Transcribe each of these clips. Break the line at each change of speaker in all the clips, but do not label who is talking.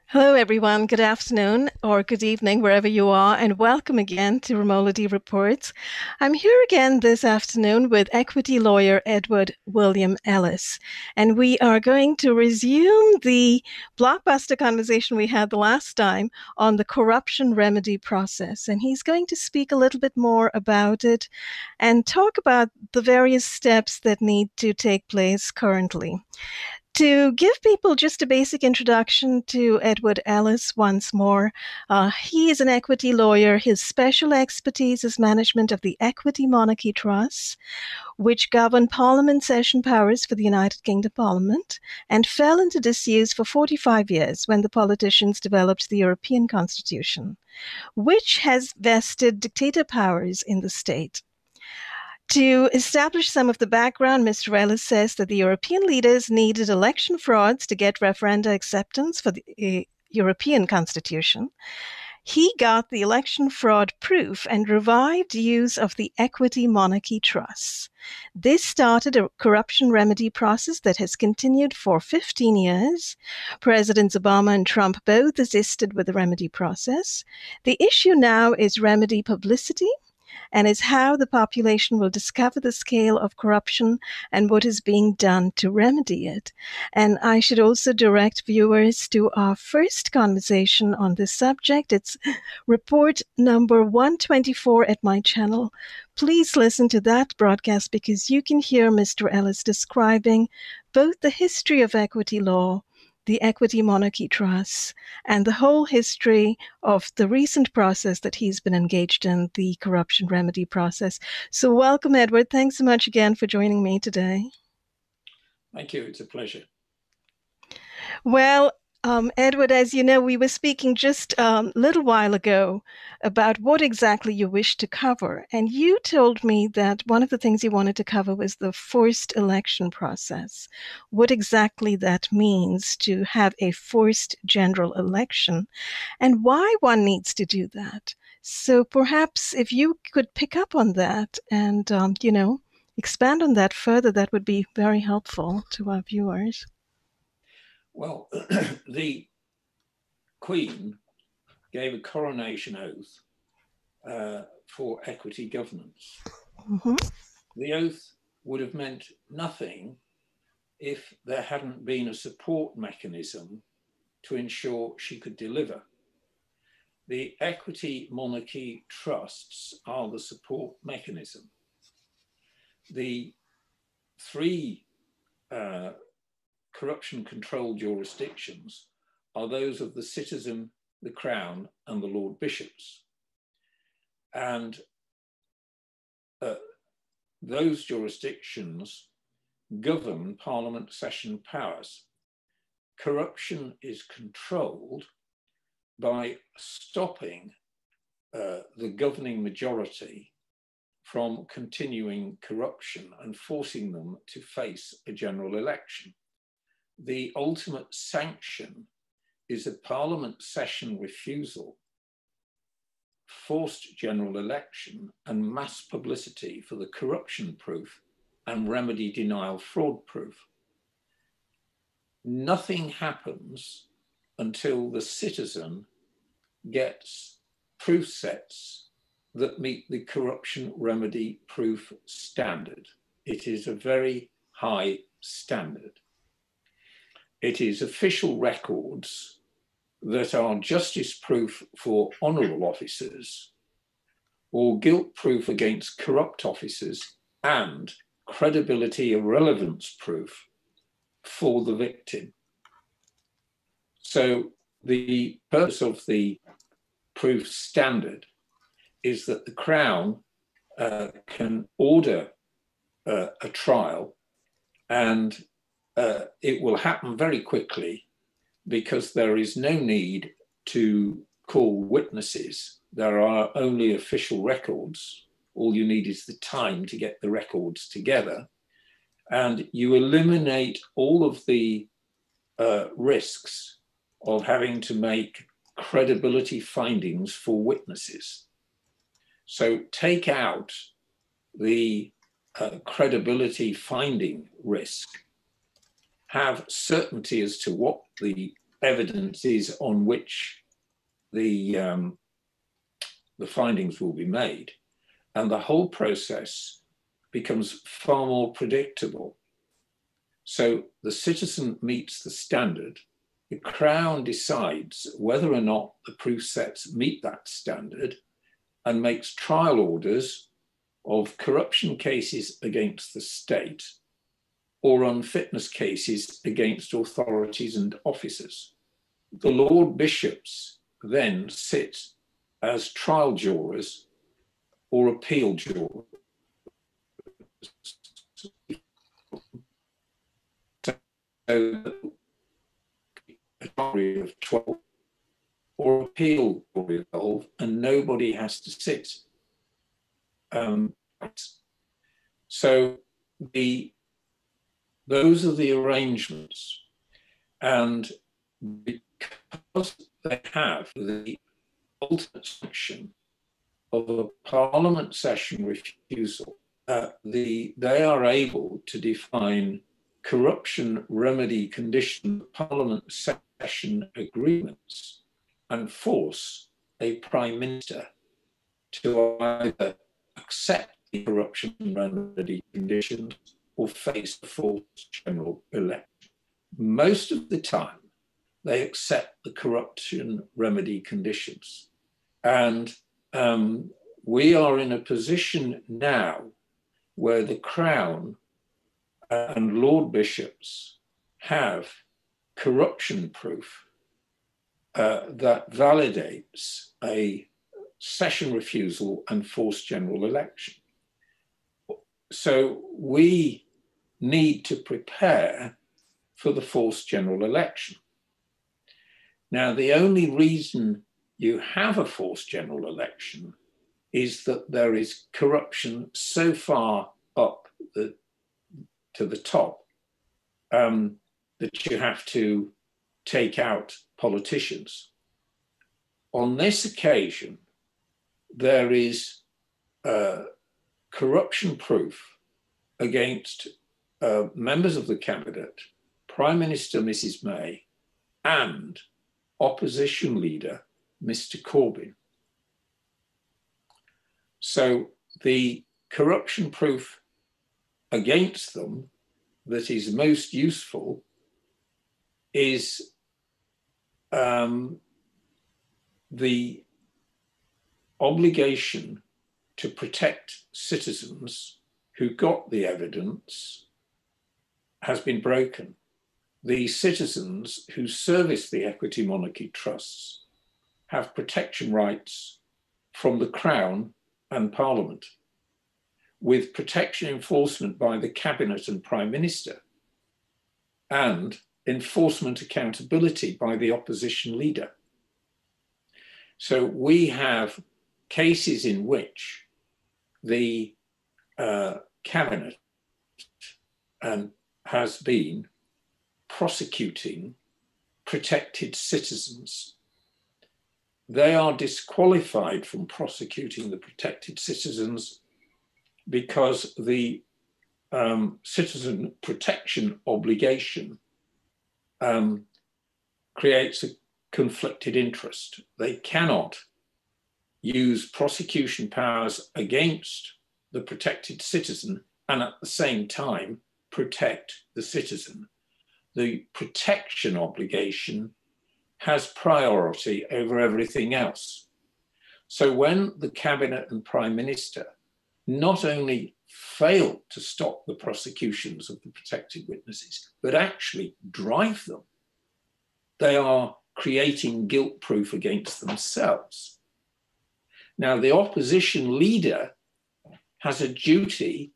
Hello, everyone. Good afternoon or good evening, wherever you are, and welcome again to Remolody Reports. I'm here again this afternoon with equity lawyer Edward William Ellis, and we are going to resume the blockbuster conversation we had the last time on the corruption remedy process. And he's going to speak a little bit more about it and talk about the various steps that need to take place currently. To give people just a basic introduction to Edward Ellis once more, he is an equity lawyer. His special expertise is management of the Equity Monarchy Trusts, which govern Parliament session powers for the United Kingdom Parliament, and fell into disuse for 45 years when the politicians developed the European Constitution, which has vested dictator powers in the state. To establish some of the background, Mr. Ellis says that the European leaders needed election frauds to get referenda acceptance for the European Constitution. He got the election fraud proof and revived use of the equity monarchy trusts. This started a corruption remedy process that has continued for 15 years. Presidents Obama and Trump both assisted with the remedy process. The issue now is remedy publicity, and is how the population will discover the scale of corruption and what is being done to remedy it. And I should also direct viewers to our first conversation on this subject. It's report number 124 at my channel. Please listen to that broadcast because you can hear Mr. Ellis describing both the history of equity law, the equity monarchy trusts, and the whole history of the recent process that he's been engaged in, the corruption remedy process. So welcome, Edward. Thanks so much again for joining me today.
Thank you. It's a pleasure.
Well, Edward, as you know, we were speaking just a little while ago about what exactly you wish to cover. And you told me that one of the things you wanted to cover was the forced election process. What exactly that means to have a forced general election and why one needs to do that. So perhaps if you could pick up on that and, expand on that further, that would be very helpful to our viewers.
Well, the Queen gave a coronation oath for equity governance.
Mm-hmm.
The oath would have meant nothing if there hadn't been a support mechanism to ensure she could deliver. The equity monarchy trusts are the support mechanism. The three corruption control jurisdictions are those of the citizen, the crown, and the Lord Bishops. And those jurisdictions govern Parliament session powers. Corruption is controlled by stopping the governing majority from continuing corruption and forcing them to face a general election. The ultimate sanction is a Parliament session refusal, forced general election, and mass publicity for the corruption proof and remedy denial fraud proof. Nothing happens until the citizen gets proof sets that meet the corruption remedy proof standard. It is a very high standard. It is official records that are justice proof for honourable officers or guilt proof against corrupt officers and credibility irrelevance proof for the victim. So the purpose of the proof standard is that the Crown can order a trial, and it will happen very quickly because there is no need to call witnesses. There are only official records. All you need is the time to get the records together. And you eliminate all of the risks of having to make credibility findings for witnesses. So take out the credibility finding risk, have certainty as to what the evidence is on which the findings will be made, and the whole process becomes far more predictable. So the citizen meets the standard, the Crown decides whether or not the proof sets meet that standard and makes trial orders of corruption cases against the state or unfitness cases against authorities and officers. The Lord Bishops then sit as trial jurors or appeal jurors. So a jury of 12 or appeal jury of 12, and nobody has to sit. So those are the arrangements, and because they have the ultimate sanction of a Parliament session refusal, they are able to define corruption remedy condition Parliament session agreements and force a Prime Minister to either accept the corruption remedy conditions or face a false general election. Most of the time, they accept the corruption remedy conditions. And we are in a position now where the Crown and Lord Bishops have corruption proof that validates a session refusal and forced general election. So we need to prepare for the forced general election. Now, the only reason you have a forced general election is that there is corruption so far up to the top that you have to take out politicians. On this occasion, there is corruption proof against members of the cabinet, Prime Minister Mrs. May, and opposition leader Mr. Corbyn. So the corruption proof against them that is most useful is the obligation to protect citizens who got the evidence has been broken. The citizens who service the equity monarchy trusts have protection rights from the Crown and Parliament, with protection enforcement by the Cabinet and Prime Minister, and enforcement accountability by the opposition leader. So we have cases in which the Cabinet has been prosecuting protected citizens. They are disqualified from prosecuting the protected citizens because the citizen protection obligation creates a conflicted interest. They cannot use prosecution powers against the protected citizen and at the same time protect the citizen. The protection obligation has priority over everything else. So when the Cabinet and Prime Minister not only fail to stop the prosecutions of the protected witnesses, but actually drive them, they are creating guilt proof against themselves. Now, the opposition leader has a duty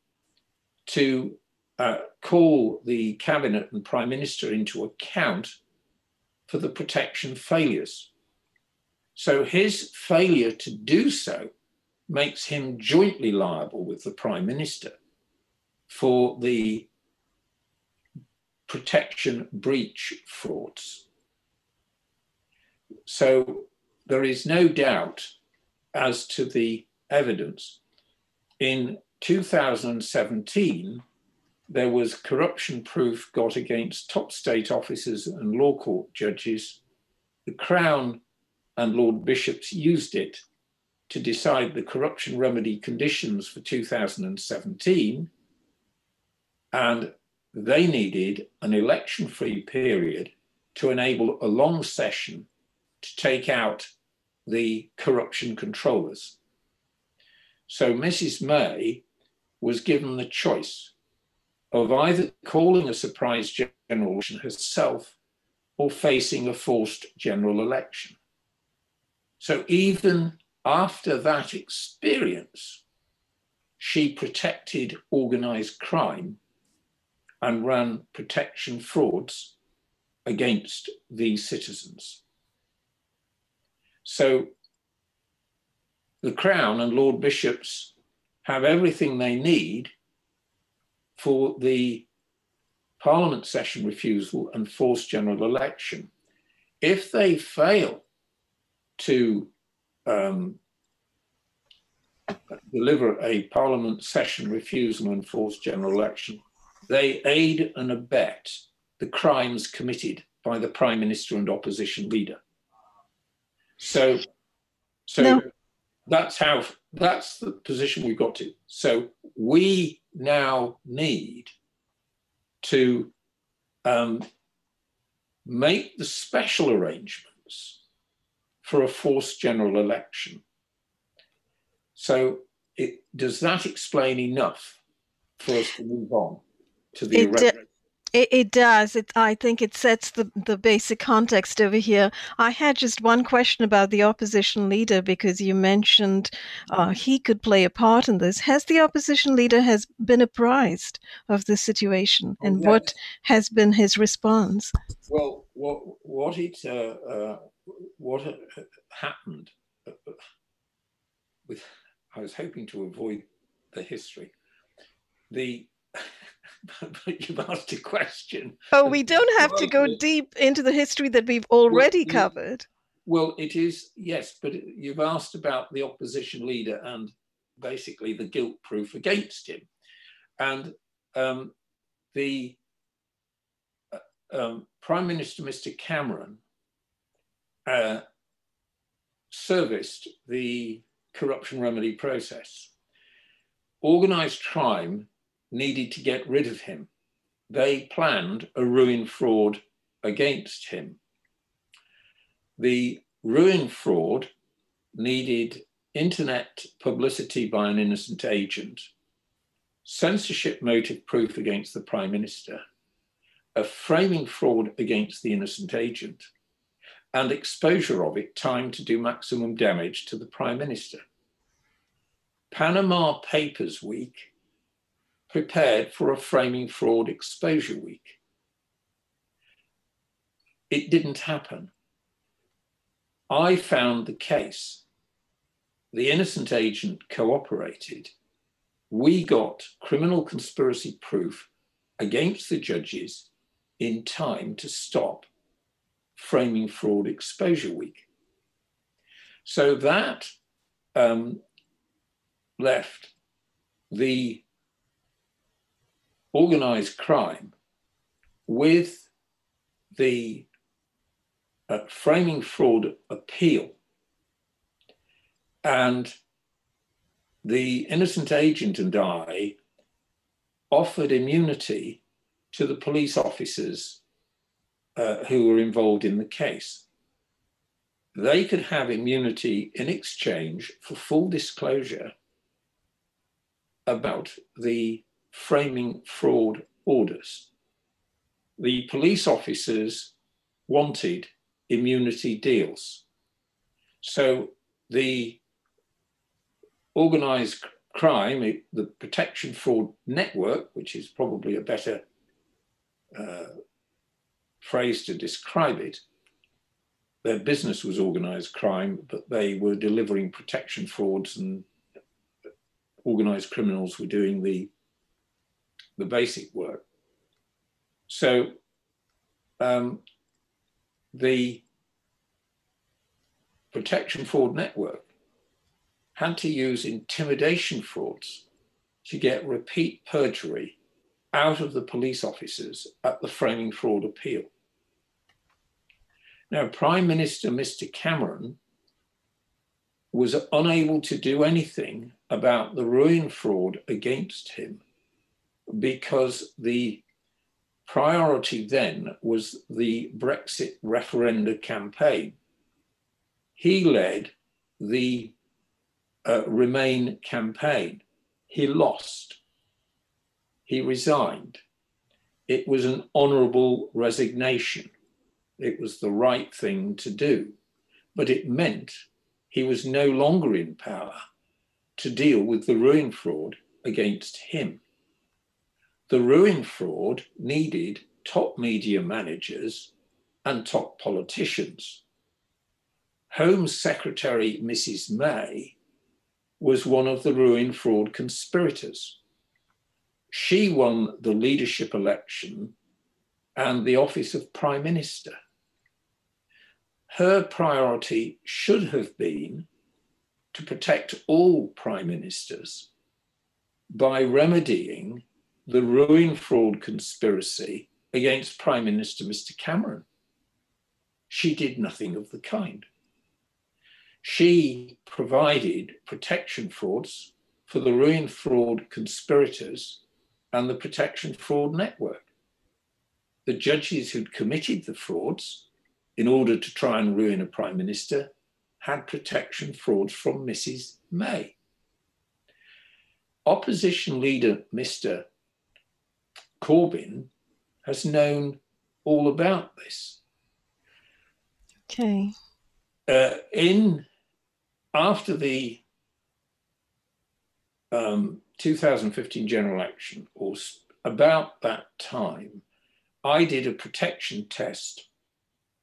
to call the Cabinet and Prime Minister into account for the protection failures. So his failure to do so makes him jointly liable with the Prime Minister for the protection breach frauds. So there is no doubt as to the evidence. In 2017, there was corruption proof got against top state officers and law court judges. The Crown and Lord Bishops used it to decide the corruption remedy conditions for 2017, and they needed an election-free period to enable a long session to take out the corruption controllers. So Mrs. May was given the choice of either calling a surprise general election herself or facing a forced general election. So even after that experience, she protected organized crime and ran protection frauds against these citizens. So the Crown and Lord Bishops have everything they need for the Parliament session refusal and forced general election. If they fail to deliver a Parliament session refusal and forced general election, they aid and abet the crimes committed by the Prime Minister and opposition leader. So no. That's the position we've got to. So we now need to make the special arrangements for a forced general election. So does that explain enough for us to move on to the
It does. I think it sets the basic context over here. I had just one question about the opposition leader, because you mentioned he could play a part in this. Has the opposition leader been apprised of this situation, and yes, what has been his response?
Well, what happened with, I was hoping to avoid the history. But you've asked a question.
Oh, we don't have to go deep into the history that we've already covered.
Well, it is, yes, but you've asked about the opposition leader and basically the guilt proof against him. And the Prime Minister, Mr. Cameron, serviced the corruption remedy process. Organised crime needed to get rid of him. They planned a ruin fraud against him. The ruin fraud needed internet publicity by an innocent agent, censorship motive proof against the Prime Minister, a framing fraud against the innocent agent, and exposure of it timed to do maximum damage to the Prime Minister. Panama Papers Week prepared for a framing fraud exposure week. It didn't happen. I found the case. The innocent agent cooperated. We got criminal conspiracy proof against the judges in time to stop framing fraud exposure week. So that left the organised crime with the framing fraud appeal, and the innocent agent and I offered immunity to the police officers who were involved in the case. They could have immunity in exchange for full disclosure about the framing fraud orders. The police officers wanted immunity deals. So the organised crime, the protection fraud network, which is probably a better phrase to describe it, their business was organised crime, but they were delivering protection frauds, and organised criminals were doing the basic work. So the protection fraud network had to use intimidation frauds to get repeat perjury out of the police officers at the framing fraud appeal. Now, Prime Minister Mr. Cameron was unable to do anything about the ruin fraud against him because the priority then was the Brexit referenda campaign. He led the Remain campaign. He lost. He resigned. It was an honourable resignation. It was the right thing to do, but it meant he was no longer in power to deal with the ruin fraud against him. The ruin fraud needed top media managers and top politicians. Home Secretary Mrs. May was one of the ruin fraud conspirators. She won the leadership election and the office of Prime Minister. Her priority should have been to protect all prime ministers by remedying the ruin fraud conspiracy against Prime Minister Mr. Cameron. She did nothing of the kind. She provided protection frauds for the ruin fraud conspirators and the protection fraud network. The judges who'd committed the frauds in order to try and ruin a prime minister had protection frauds from Mrs. May. Opposition leader Mr. Corbyn has known all about this.
Okay.
After the 2015 general election, or about that time, I did a protection test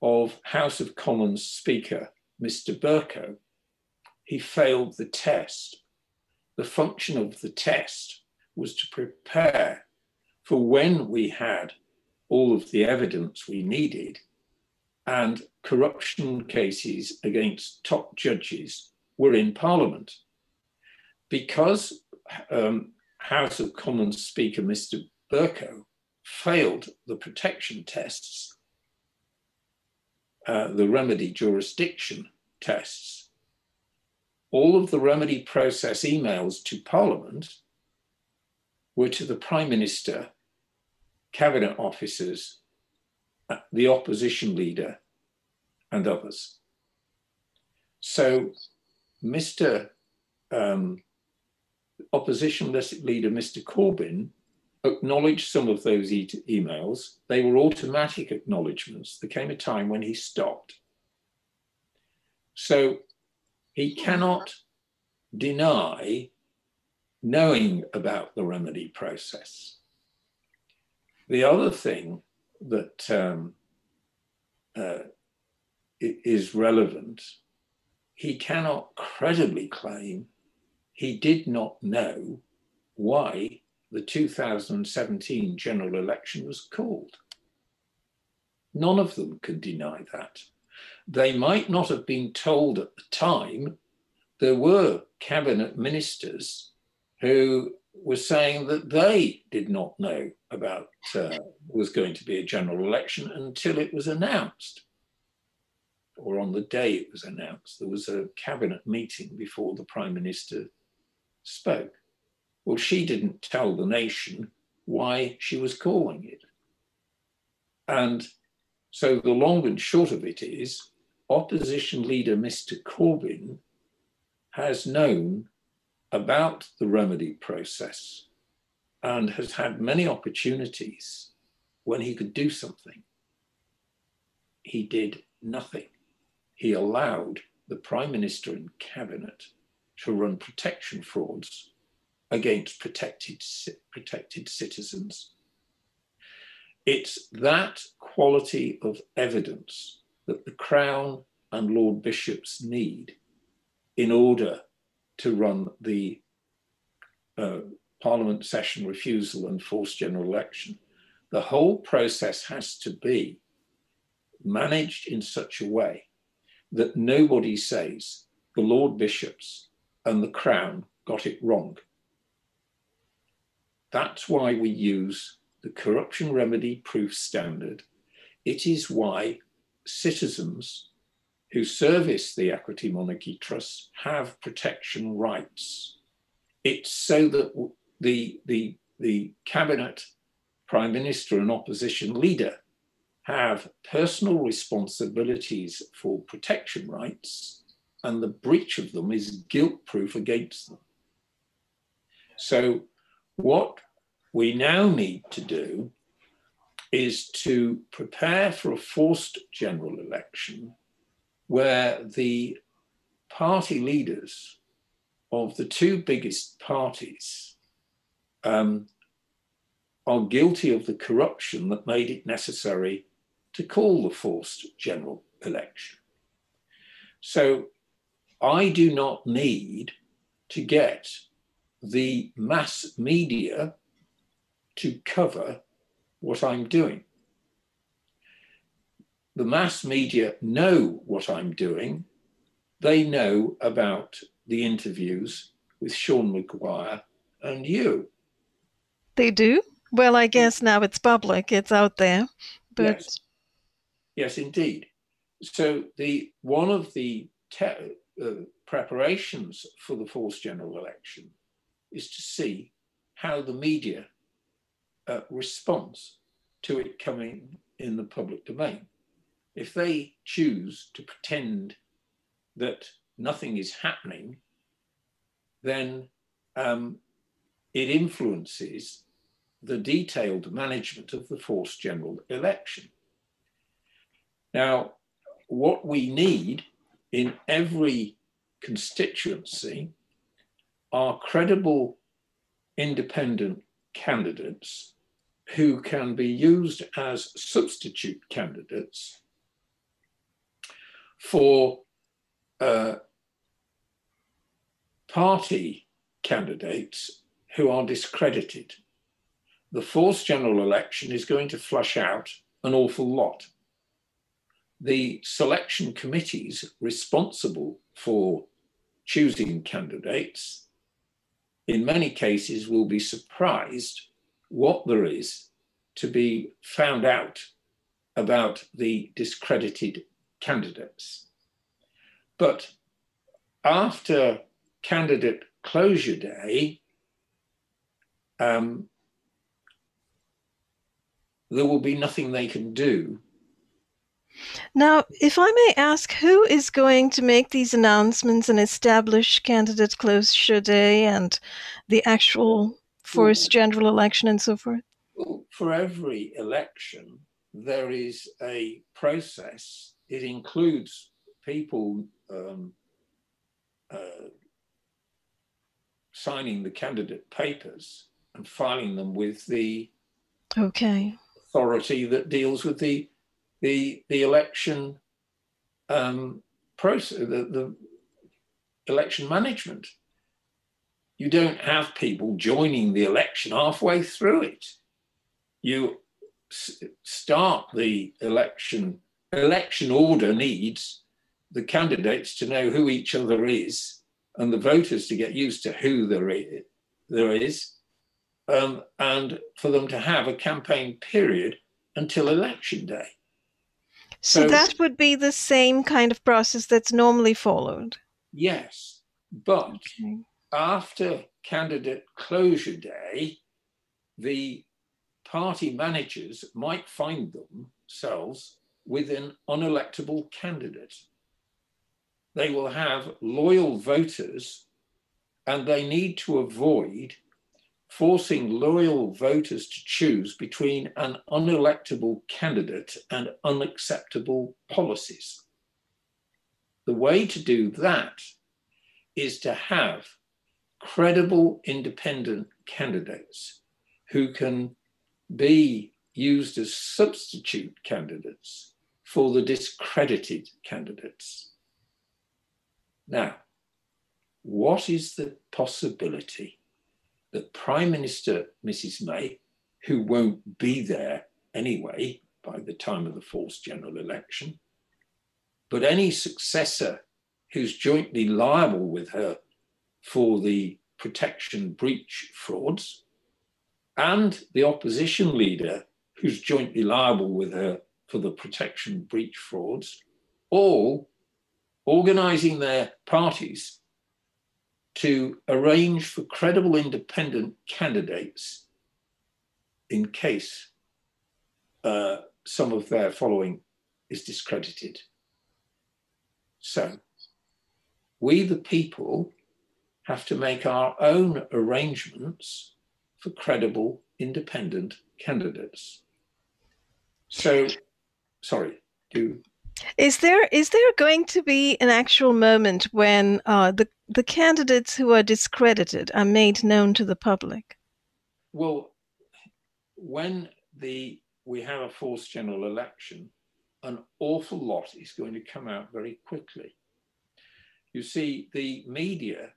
of House of Commons Speaker, Mr. Bercow. He failed the test. The function of the test was to prepare for when we had all of the evidence we needed and corruption cases against top judges were in Parliament. Because House of Commons Speaker Mr. Bercow failed the protection tests, the remedy jurisdiction tests, all of the remedy process emails to Parliament were to the Prime Minister, Cabinet officers, the opposition leader, and others. So Mr. Opposition leader, Mr. Corbyn, acknowledged some of those emails. They were automatic acknowledgements. There came a time when he stopped. So he cannot deny knowing about the remedy process. The other thing that is relevant, he cannot credibly claim he did not know why the 2017 general election was called. None of them can deny that. They might not have been told at the time. There were cabinet ministers who were saying that they did not know about was going to be a general election until it was announced, or on the day it was announced. There was a cabinet meeting before the Prime Minister spoke. Well, she didn't tell the nation why she was calling it. And so the long and short of it is, opposition leader Mr. Corbyn has known about the remedy process and has had many opportunities when he could do something. He did nothing. He allowed the Prime Minister and Cabinet to run protection frauds against protected citizens. It's that quality of evidence that the Crown and Lord Bishops need in order to run the Parliament session refusal and forced general election. The whole process has to be managed in such a way that nobody says the Lord Bishops and the Crown got it wrong. That's why we use the corruption remedy proof standard. It is why citizens who service the equity monarchy trusts have protection rights. It's so that the cabinet, prime minister and opposition leader have personal responsibilities for protection rights, and the breach of them is guilt-proof against them. So what we now need to do is to prepare for a forced general election where the party leaders of the two biggest parties are guilty of the corruption that made it necessary to call the forced general election. So I do not need to get the mass media to cover what I'm doing. The mass media know what I'm doing. They know about the interviews with Sean Maguire and you.
They do? Well, I guess now it's public, it's out there. But
yes, indeed. So one of the preparations for the forced general election is to see how the media responds to it coming in the public domain. If they choose to pretend that nothing is happening, then it influences the detailed management of the forced general election. Now, what we need in every constituency are credible independent candidates who can be used as substitute candidates for party candidates who are discredited. The forced general election is going to flush out an awful lot. The selection committees responsible for choosing candidates, in many cases, will be surprised what there is to be found out about the discredited candidates. But after candidate closure day, there will be nothing they can do.
Now, if I may ask, who is going to make these announcements and establish candidate closure day and the actual forced general election and so forth?
Well, for every election, there is a process. It includes people signing the candidate papers and filing them with the authority that deals with the election process, the election management. You don't have people joining the election halfway through it. You start the election. Election order needs the candidates to know who each other is and the voters to get used to who there is, and for them to have a campaign period until election day.
So that would be the same kind of process that's normally followed?
Yes, but after candidate closure day, the party managers might find themselves with an unelectable candidate. They will have loyal voters, and they need to avoid forcing loyal voters to choose between an unelectable candidate and unacceptable policies. The way to do that is to have credible independent candidates who can be used as substitute candidates for the discredited candidates. Now, what is the possibility that Prime Minister Mrs. May, who won't be there anyway by the time of the forced general election, but any successor who's jointly liable with her for the protection breach frauds, and the opposition leader, who's jointly liable with her for the protection breach frauds, all organising their parties to arrange for credible independent candidates in case some of their following is discredited. So we, the people, have to make our own arrangements for credible independent candidates. So, sorry,
Is there going to be an actual moment when the candidates who are discredited are made known to the public?
Well, when we have a forced general election, an awful lot is going to come out very quickly. You see, the media,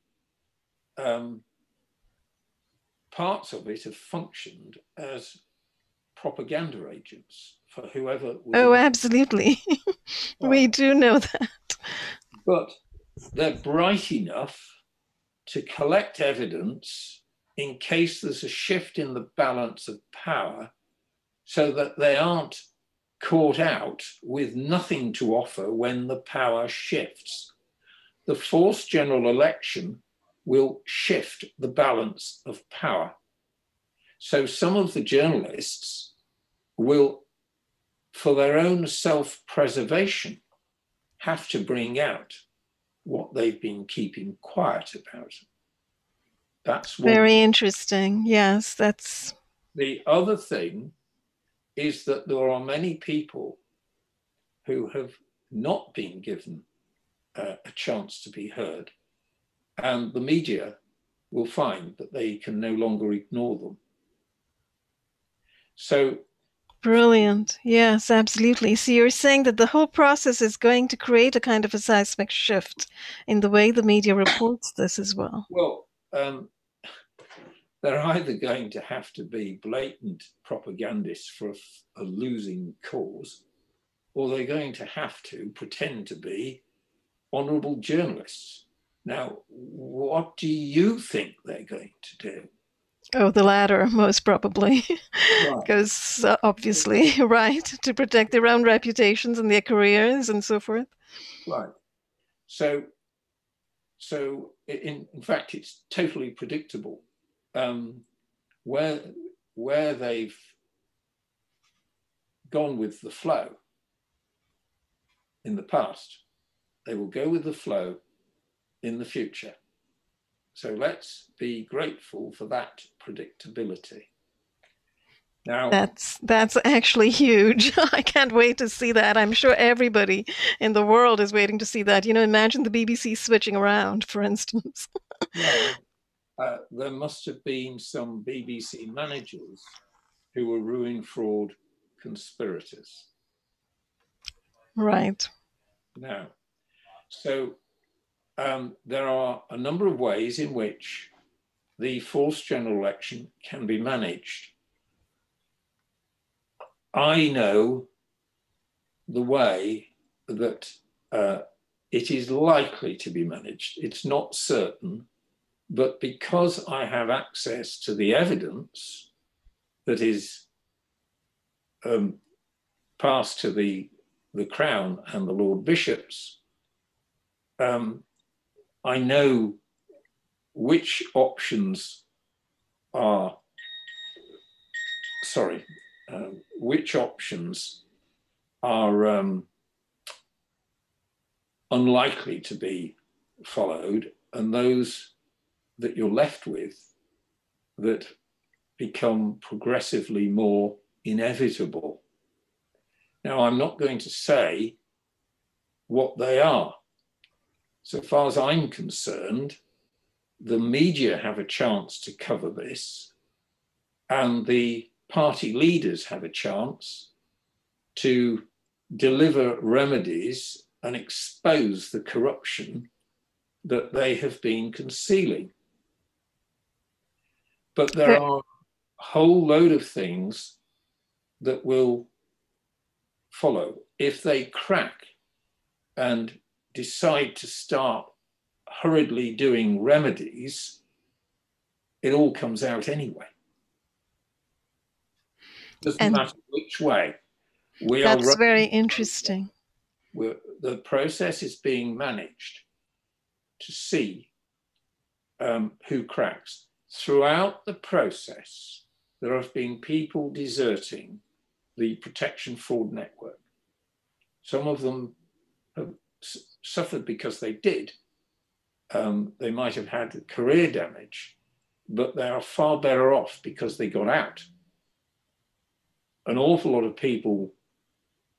parts of it have functioned as propaganda agents for whoever was.
Oh, absolutely. We do know that.
But they're bright enough to collect evidence in case there's a shift in the balance of power, so that they aren't caught out with nothing to offer when the power shifts. The forced general election will shift the balance of power. So some of the journalists will, for their own self-preservation, have to bring out what they've been keeping quiet about. That's
very interesting. Yes, that's...
The other thing is that there are many people who have not been given a chance to be heard, and the media will find that they can no longer ignore them. So
brilliant. Yes, absolutely. So you're saying that the whole process is going to create a kind of a seismic shift in the way the media reports this as well.
Well, they're either going to have to be blatant propagandists for a losing cause, or they're going to have to pretend to be honourable journalists. Now, what do you think they're going to do?
Oh, the latter, most probably. Because obviously, right, to protect their own reputations and their careers and so forth.
Right. So in fact, it's totally predictable. Where they've gone with the flow in the past, they will go with the flow in the future. So let's be grateful for that predictability. Now,
that's actually huge. I can't wait to see that. I'm sure everybody in the world is waiting to see that. You know, imagine the BBC switching around, for instance.
There must have been some BBC managers who were ruin fraud conspirators.
Right.
Now, so there are a number of ways in which the forced general election can be managed. I know the way that it is likely to be managed. It's not certain, but because I have access to the evidence that is passed to the Crown and the Lord Bishops, I know which options are, unlikely to be followed, and those that you're left with that become progressively more inevitable. Now, I'm not going to say what they are. So far as I'm concerned, the media have a chance to cover this, and the party leaders have a chance to deliver remedies and expose the corruption that they have been concealing. But there are a whole load of things that will follow. If they crack and decide to start hurriedly doing remedies, it all comes out anyway. Doesn't
And
matter which way. We are
that's very
running,
interesting.
the process is being managed to see who cracks. Throughout the process, there have been people deserting the protection fraud network. Some of them have suffered because they did. They might have had career damage, but they are far better off because they got out. An awful lot of people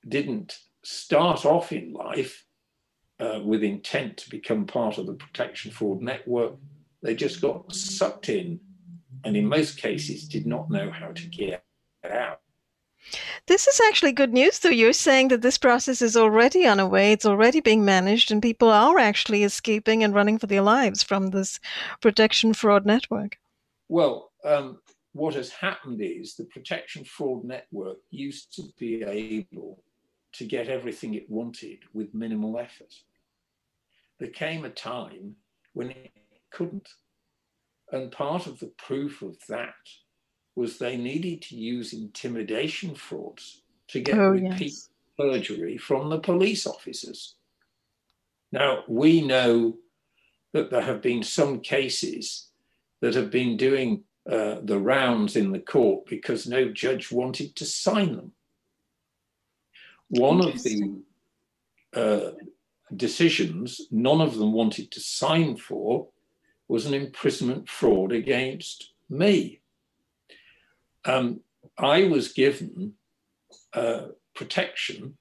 didn't start off in life with intent to become part of the protection fraud network. They just got sucked in, and in most cases did not know how to get out.
This is actually good news, though. You're saying that this process is already on a way, it's already being managed, and people are actually escaping and running for their lives from this protection fraud network.
Well, what has happened is the protection fraud network used to be able to get everything it wanted with minimal effort. There came a time when it couldn't. And part of the proof of that was they needed to use intimidation frauds to get repeat perjury from the police officers. Now, we know that there have been some cases that have been doing the rounds in the court because no judge wanted to sign them. One of the decisions none of them wanted to sign for was an imprisonment fraud against me. I was given protection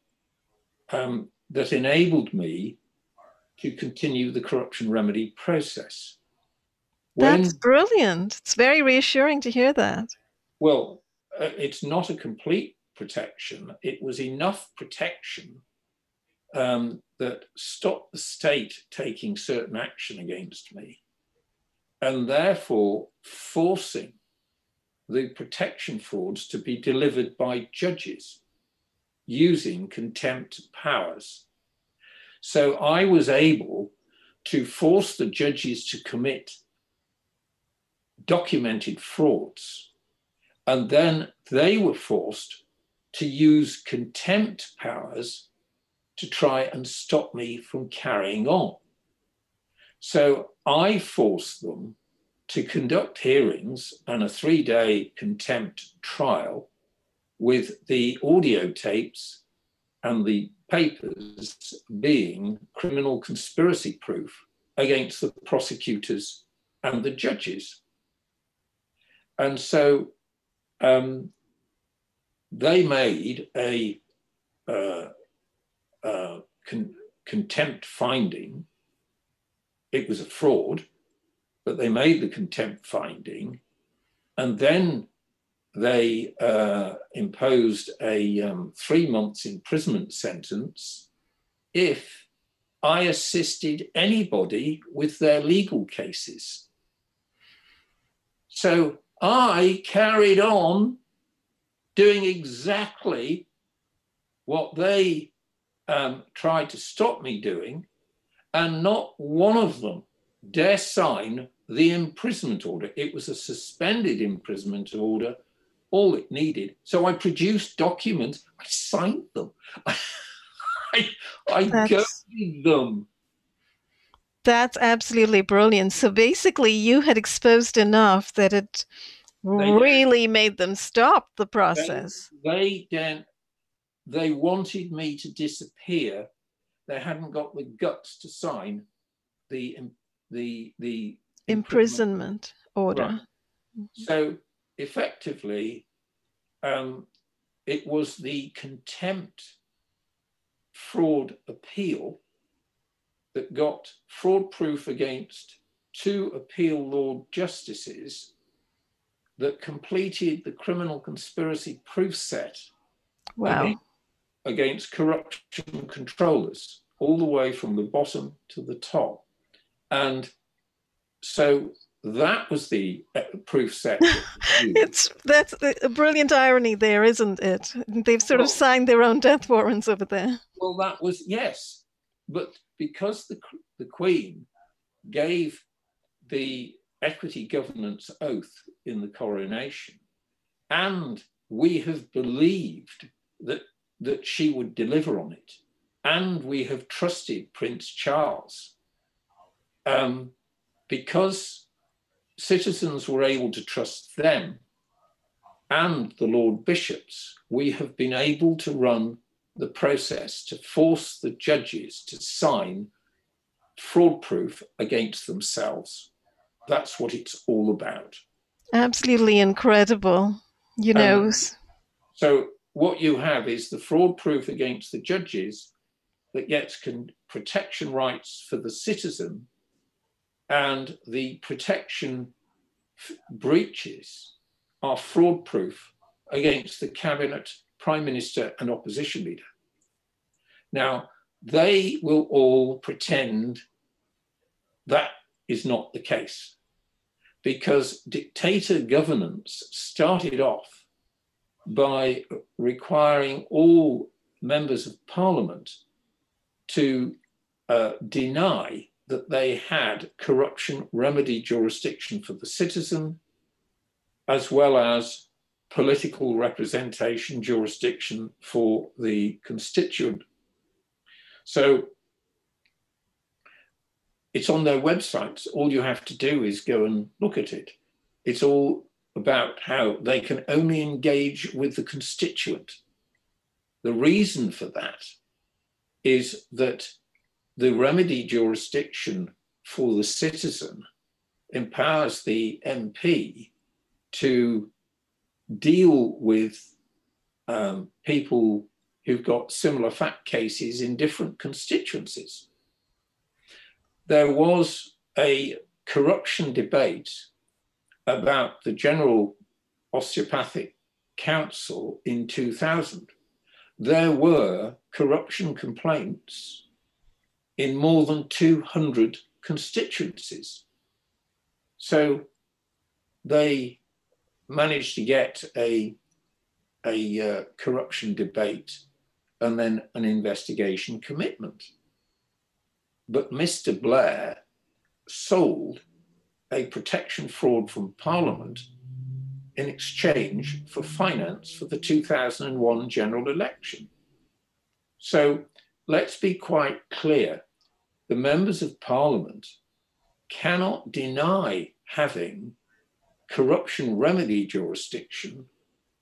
that enabled me to continue the corruption remedy process.
That's brilliant. It's very reassuring to hear that.
Well, it's not a complete protection. It was enough protection that stopped the state taking certain action against me, and therefore forcing the protection frauds to be delivered by judges using contempt powers. So I was able to force the judges to commit documented frauds, and then they were forced to use contempt powers to try and stop me from carrying on. So I forced them to conduct hearings and a 3-day contempt trial with the audio tapes and the papers being criminal conspiracy proof against the prosecutors and the judges. And so they made a contempt finding. It was a fraud, but they made the contempt finding, and then they imposed a 3 months imprisonment sentence if I assisted anybody with their legal cases. So I carried on doing exactly what they tried to stop me doing, and not one of them dare sign the imprisonment order. It was a suspended imprisonment order, all it needed. So I produced documents, I signed them. I goaded them.
That's absolutely brilliant. So basically you had exposed enough that it really made them stop the process.
They wanted me to disappear. They hadn't got the guts to sign the
imprisonment order.
Right. So effectively, it was the contempt fraud appeal that got fraud proof against 2 appeal lord justices that completed the criminal conspiracy proof set against corruption controllers, all the way from the bottom to the top. And so that was the proof set.
That's a brilliant irony there, isn't it? They've sort of signed their own death warrants over there.
Well, that was, yes. But because the Queen gave the equity governance oath in the coronation, and we have believed that she would deliver on it. And we have trusted Prince Charles. Because citizens were able to trust them and the Lord Bishops, we have been able to run the process to force the judges to sign fraud proof against themselves. That's what it's all about.
Absolutely incredible. You know.
So what you have is the fraud proof against the judges that gets protection rights for the citizen, and the protection breaches are fraud proof against the cabinet, prime minister, and opposition leader. Now, they will all pretend that is not the case, because dictator governance started off by requiring all members of parliament to deny that they had corruption remedy jurisdiction for the citizen, as well as political representation jurisdiction for the constituent. So it's on their websites. All you have to do is go and look at it. It's all about how they can only engage with the constituent. The reason for that is that the remedy jurisdiction for the citizen empowers the MP to deal with people who've got similar fact cases in different constituencies. There was a corruption debate about the General Osteopathic Council in 2000. There were corruption complaints in more than 200 constituencies. So they managed to get a corruption debate and then an investigation commitment. But Mr. Blair sold a protection fraud from Parliament in exchange for finance for the 2001 general election. So let's be quite clear. The members of Parliament cannot deny having corruption remedy jurisdiction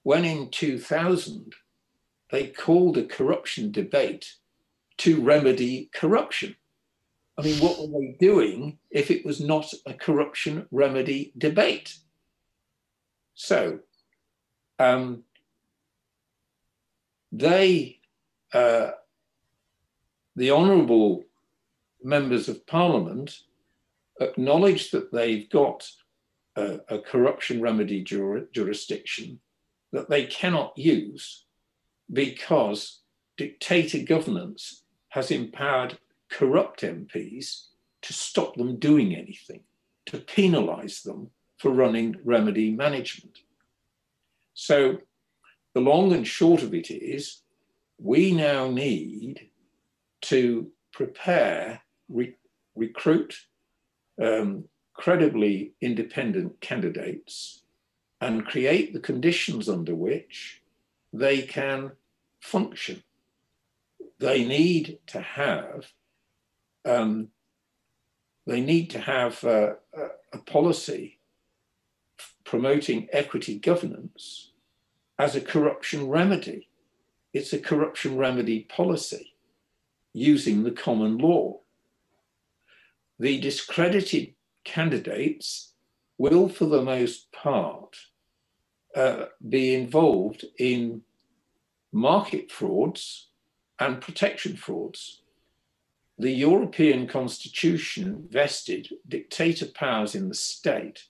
when in 2000 they called a corruption debate to remedy corruption. I mean, what were they doing if it was not a corruption remedy debate? So the honourable members of Parliament acknowledge that they've got a corruption remedy jurisdiction that they cannot use because dictator governance has empowered corrupt MPs to stop them doing anything, to penalise them for running remedy management. So the long and short of it is, we now need to prepare, recruit credibly independent candidates and create the conditions under which they can function. They need to have a policy promoting equity governance as a corruption remedy. It's a corruption remedy policy using the common law. The discredited candidates will, for the most part, be involved in market frauds and protection frauds. The European Constitution vested dictator powers in the state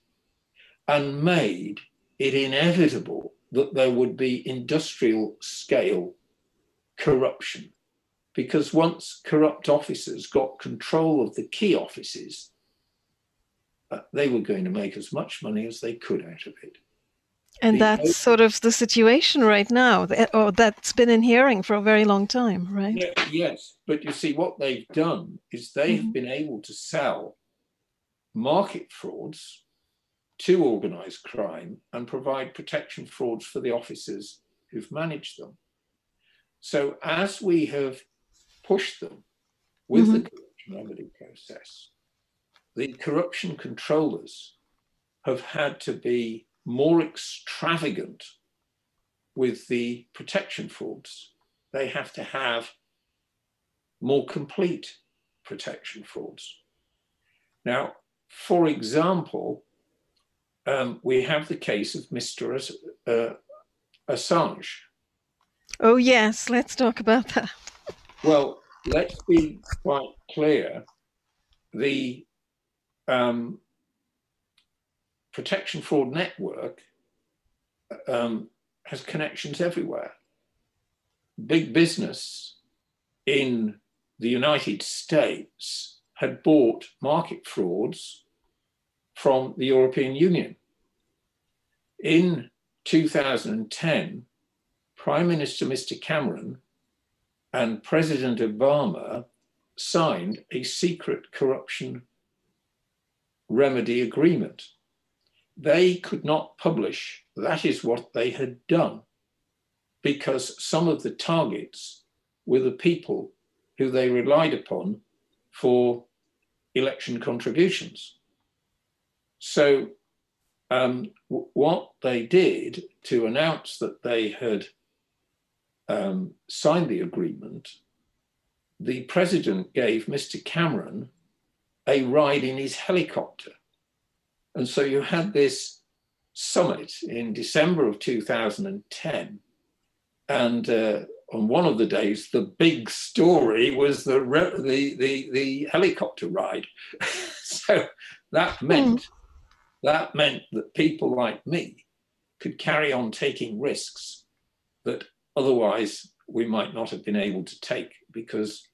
and made it inevitable that there would be industrial scale corruption, because once corrupt officers got control of the key offices, they were going to make as much money as they could out of it.
And that's sort of the situation right now, or that's been in hearing for a very long time, right?
Yes, but you see, what they've done is they've been able to sell market frauds to organised crime and provide protection frauds for the officers who've managed them. So as we have pushed them with the corruption remedy process, the corruption controllers have had to be more extravagant with the protection frauds. They have to have more complete protection frauds. Now, for example, we have the case of Mr. Assange.
Oh, yes, let's talk about that.
Well, let's be quite clear. The protection fraud network has connections everywhere. Big business in the United States had bought market frauds from the European Union. In 2010, Prime Minister Mr. Cameron and President Obama signed a secret corruption remedy agreement. They could not publish that is what they had done because some of the targets were the people who they relied upon for election contributions. So what they did to announce that they had signed the agreement, the president gave Mr. Cameron a ride in his helicopter. And so you had this summit in December of 2010. And on one of the days, the big story was the helicopter ride. So that meant that people like me could carry on taking risks that otherwise we might not have been able to take because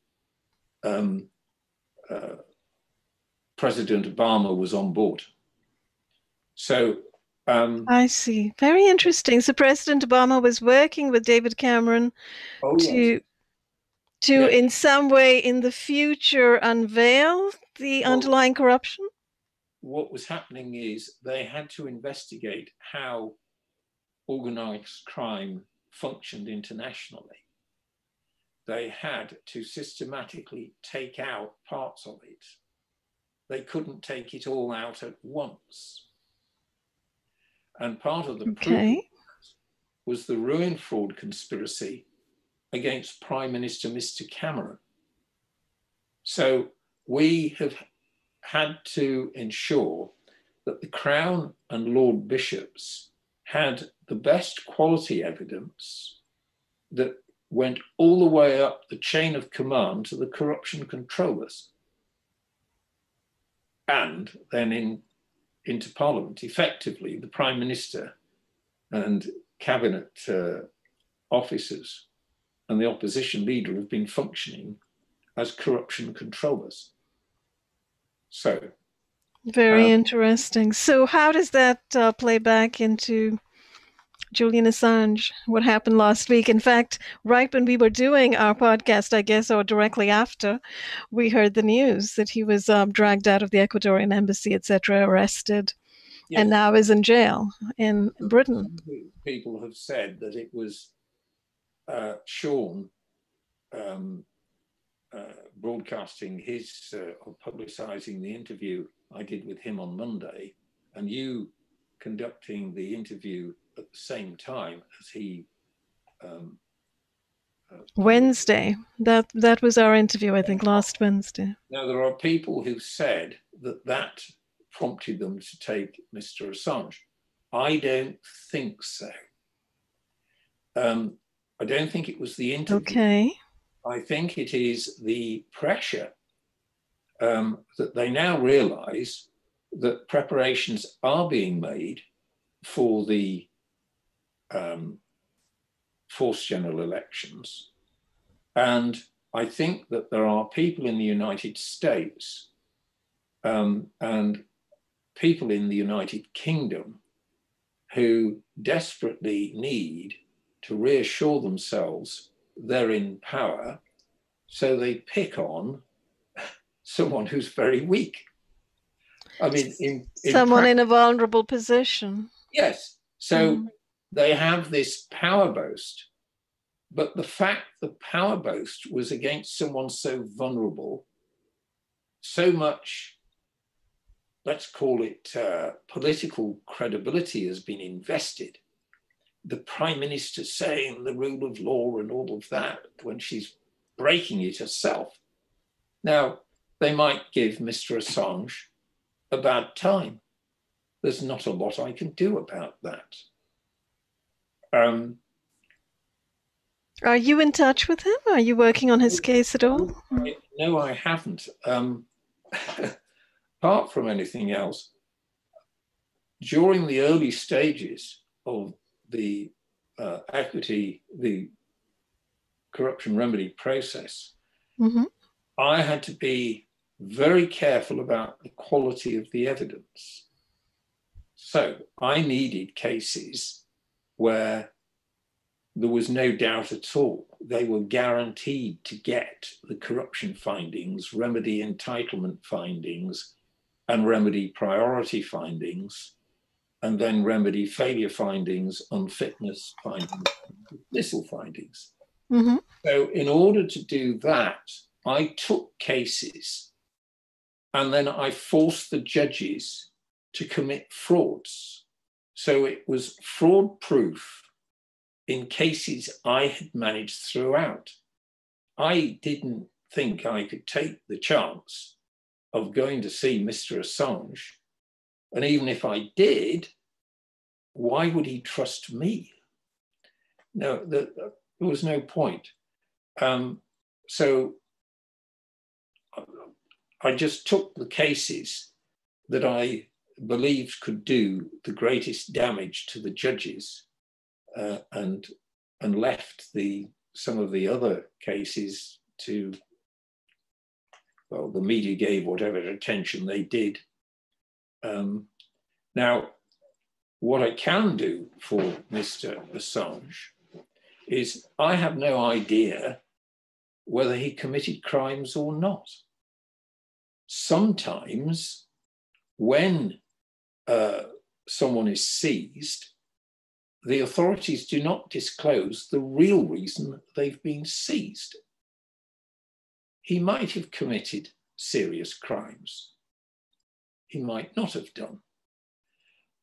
President Obama was on board. So
I see. Very interesting. So President Obama was working with David Cameron to in some way in the future unveil the underlying corruption?
What was happening is they had to investigate how organized crime functioned internationally. They had to systematically take out parts of it. They couldn't take it all out at once. And part of the proof was the ruin fraud conspiracy against Prime Minister Mr. Cameron. So we have had to ensure that the Crown and Lord Bishops had the best quality evidence that went all the way up the chain of command to the corruption controllers. And then into Parliament, effectively, the Prime Minister and cabinet officers and the opposition leader have been functioning as corruption controllers. So,
very interesting. So how does that play back into Julian Assange? What happened last week? In fact, right when we were doing our podcast, I guess, or directly after, we heard the news that he was dragged out of the Ecuadorian embassy, etc., arrested, and now is in jail in Britain.
People have said that it was Sean broadcasting his or publicising the interview I did with him on Monday, and you conducting the interview at the same time as he.
Wednesday. That was our interview, I think, last Wednesday.
Now, there are people who said that prompted them to take Mr. Assange. I don't think so. I don't think it was the interview.
Okay.
I think it is the pressure that they now realise that preparations are being made for the forced general elections. And I think that there are people in the United States and people in the United Kingdom who desperately need to reassure themselves they're in power, so they pick on someone who's very weak. I mean, in
someone in a vulnerable position.
Yes. So they have this power boast, but the fact the power boast was against someone so vulnerable, so much, let's call it political credibility has been invested. The Prime Minister saying the rule of law and all of that when she's breaking it herself. Now, they might give Mr. Assange a bad time. There's not a lot I can do about that.
Are you in touch with him? Are you working on his case at all?
No, I haven't. Apart from anything else, during the early stages of the the corruption remedy process, I had to be very careful about the quality of the evidence. So I needed cases where there was no doubt at all. They were guaranteed to get the corruption findings, remedy entitlement findings, and remedy priority findings, and then remedy failure findings, unfitness findings, dismissal findings. So in order to do that, I took cases and then I forced the judges to commit frauds. So it was fraud proof in cases I had managed throughout. I didn't think I could take the chance of going to see Mr. Assange. And even if I did, why would he trust me? No, there was no point. So I just took the cases that I believed could do the greatest damage to the judges and left some of the other cases to, well, the media gave whatever attention they did. Now, what I can do for Mr. Assange is I have no idea whether he committed crimes or not. Sometimes when someone is seized, the authorities do not disclose the real reason they've been seized. He might have committed serious crimes. He might not have done.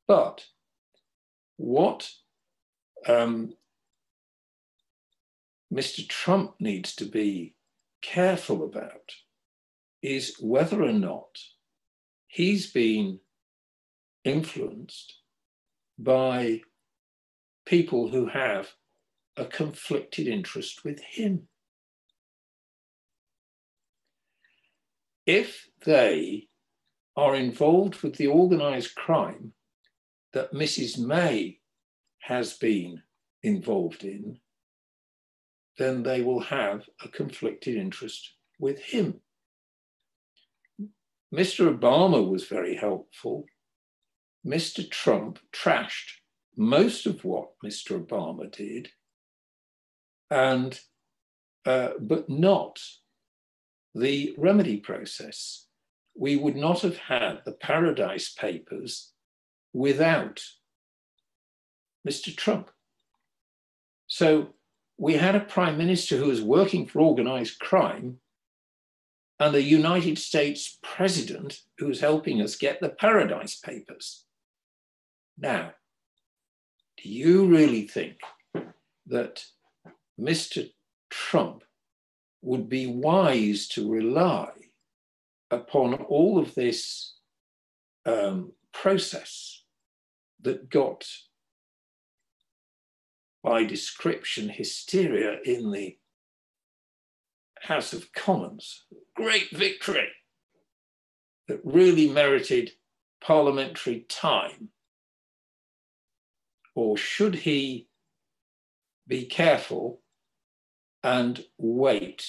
But what Mr. Trump needs to be careful about is whether or not he's been influenced by people who have a conflicted interest with him. If they are involved with the organized crime that Mrs. May has been involved in, then they will have a conflicted interest with him. Mr. Obama was very helpful. Mr. Trump trashed most of what Mr. Obama did, and but not the remedy process. We would not have had the Paradise Papers without Mr. Trump. So we had a prime minister who was working for organized crime and a United States president who was helping us get the Paradise Papers. Now, do you really think that Mr. Trump would be wise to rely upon all of this process that got, by description, hysteria in the House of Commons? Great victory that really merited parliamentary time. Or should he be careful and wait,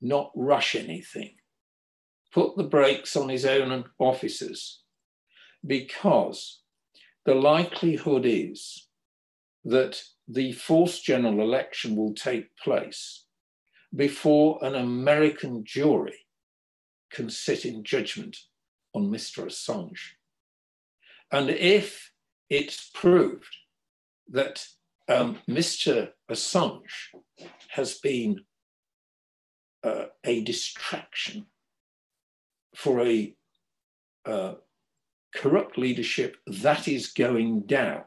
not rush anything, put the brakes on his own officers? Because the likelihood is that the forced general election will take place before an American jury can sit in judgment on Mr. Assange. And if it's proved that Mr. Assange has been a distraction for a corrupt leadership that is going down,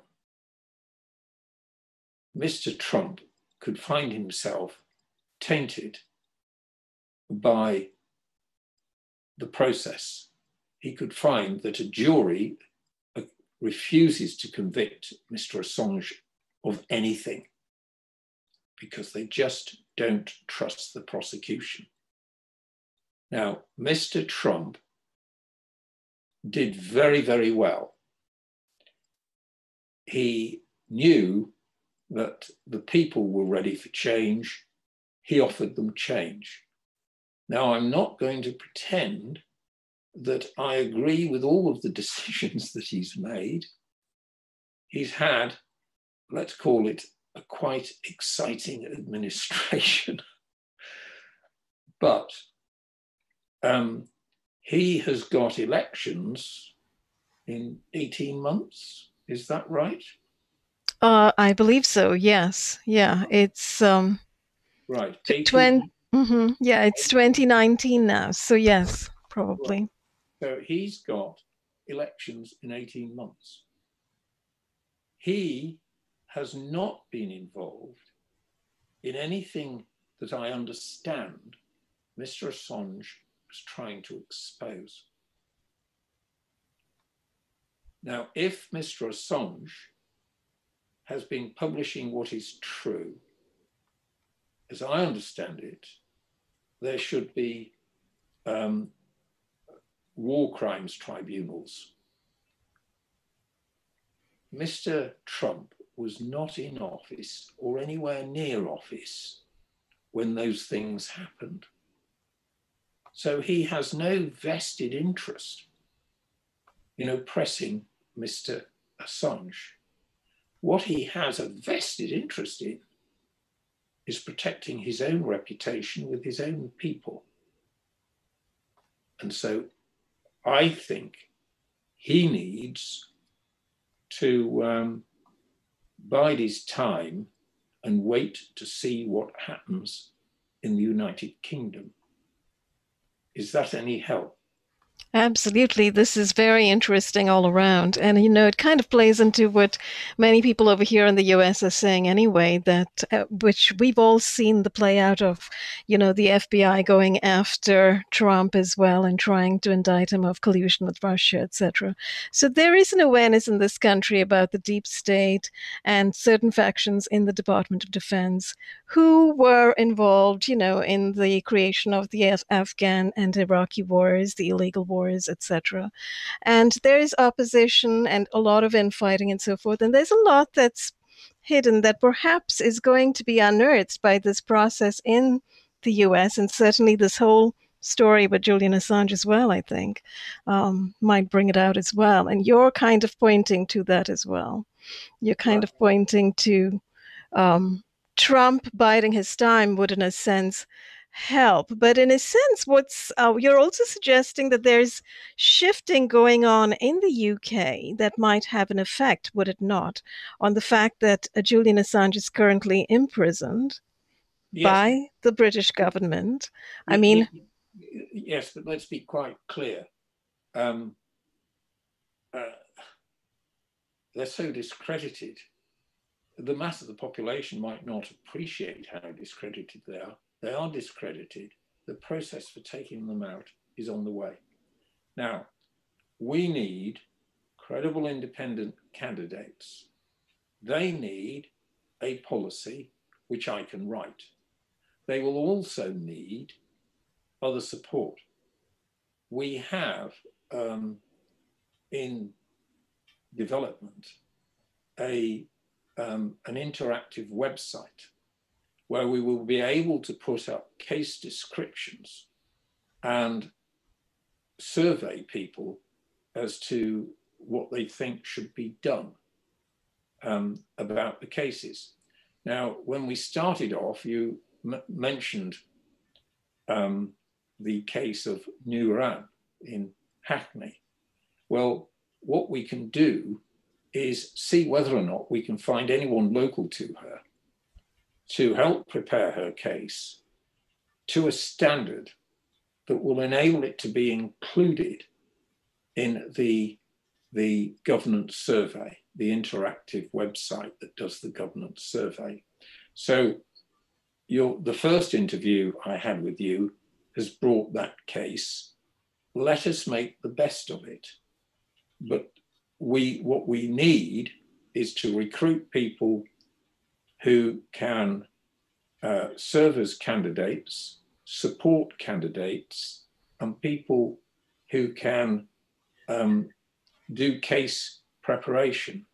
Mr. Trump could find himself tainted by the process. He could find that a jury refuses to convict Mr. Assange of anything because they just don't trust the prosecution. Now, Mr. Trump did very, very well. He knew that the people were ready for change. He offered them change. Now, I'm not going to pretend that I agree with all of the decisions that he's made. He's had, let's call it, a quite exciting administration. But he has got elections in 18 months. Is that right?
I believe so, yes. Yeah, it's
right.
Yeah, it's 2019 now. So yes, probably.
Right. So he's got elections in 18 months. He has not been involved in anything that I understand Mr. Assange was trying to expose. Now, if Mr. Assange has been publishing what is true, as I understand it, there should be war crimes tribunals. Mr. Trump was not in office or anywhere near office when those things happened. So he has no vested interest in oppressing Mr. Assange. What he has a vested interest in is protecting his own reputation with his own people. And so I think he needs to bide his time and wait to see what happens in the United Kingdom. Is that any help?
Absolutely. This is very interesting all around. And, it kind of plays into what many people over here in the US are saying anyway, that which we've all seen the play out of, the FBI going after Trump as well and trying to indict him of collusion with Russia, etc. So there is an awareness in this country about the deep state and certain factions in the Department of Defense who were involved, in the creation of the Afghan and Iraqi wars, the illegal wars, etc. And there is opposition and a lot of infighting and so forth. And there's a lot that's hidden that perhaps is going to be unearthed by this process in the US. And certainly this whole story with Julian Assange as well, I think, might bring it out as well. And you're kind of pointing to that as well. You're kind of pointing to Trump biding his time would, in a sense, help. But in a sense, you're also suggesting that there's shifting going on in the UK that might have an effect, would it not, on the fact that Julian Assange is currently imprisoned by the British government.
Yes, but let's be quite clear. They're so discredited. The mass of the population might not appreciate how discredited they are. They are discredited. The process for taking them out is on the way. Now, we need credible independent candidates. They need a policy which I can write. They will also need other support. We have in development an interactive website where we will be able to put up case descriptions and survey people as to what they think should be done about the cases. Now, when we started off, you mentioned the case of Neelu in Hackney. Well, what we can do is see whether or not we can find anyone local to her to help prepare her case to a standard that will enable it to be included in the governance survey, the interactive website that does the governance survey. So the first interview I had with you has brought that case. Let us make the best of it. But what we need is to recruit people who can serve as candidates, support candidates, and people who can do case preparation,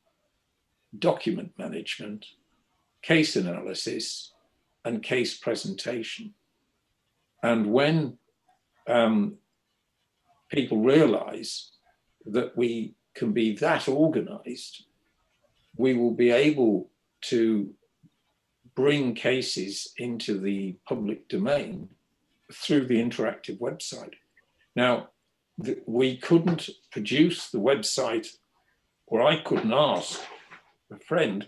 document management, case analysis, and case presentation. And when people realize that we can be that organized, we will be able to bring cases into the public domain through the interactive website. Now, we couldn't produce the website, or I couldn't ask a friend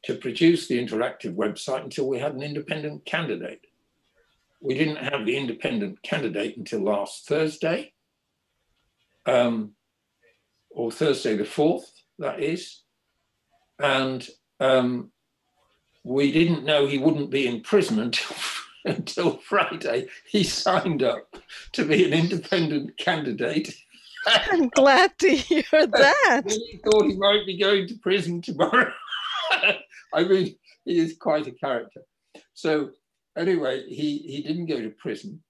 to produce the interactive website until we had an independent candidate. We didn't have the independent candidate until last Thursday, or Thursday the 4th, that is. And we didn't know he wouldn't be in prison until Friday. He signed up to be an independent candidate.
I'm glad to hear that.
He thought he might be going to prison tomorrow. I mean, he is quite a character. So anyway, he didn't go to prison,